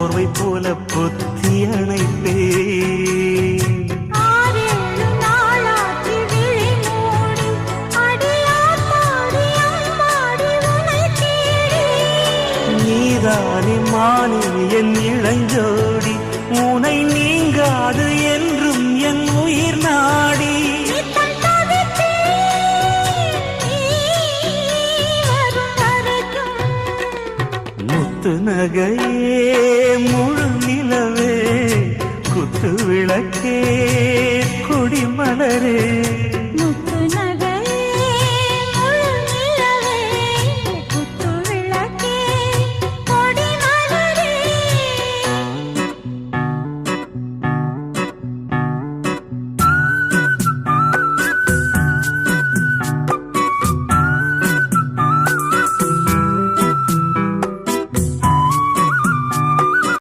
போர்வை போல பொத்தி அணைப்பேன். நீதானே மானே என் இளஞ்சோடி, உனை நீங்காது என்றும் என் உயிர் நாடி. முத்து நகையே